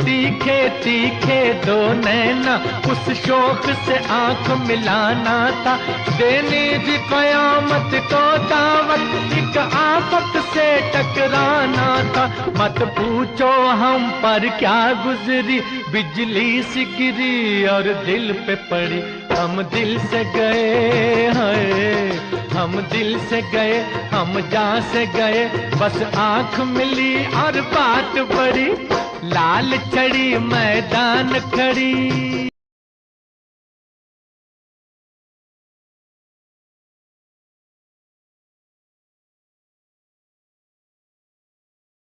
तीखे तीखे दो नैना, उस शौक से आंख मिलाना था। देनी थी कयामत को दावत, एक आफत से टकराना था। मत पूछो हम पर क्या गुजरी, बिजली सी गिरी और दिल पे पड़ी। हम दिल से गए हैं, हम दिल से गए, हम जहाँ से गए, बस आंख मिली और बात बड़ी। लाल चढ़ी मैदान खड़ी।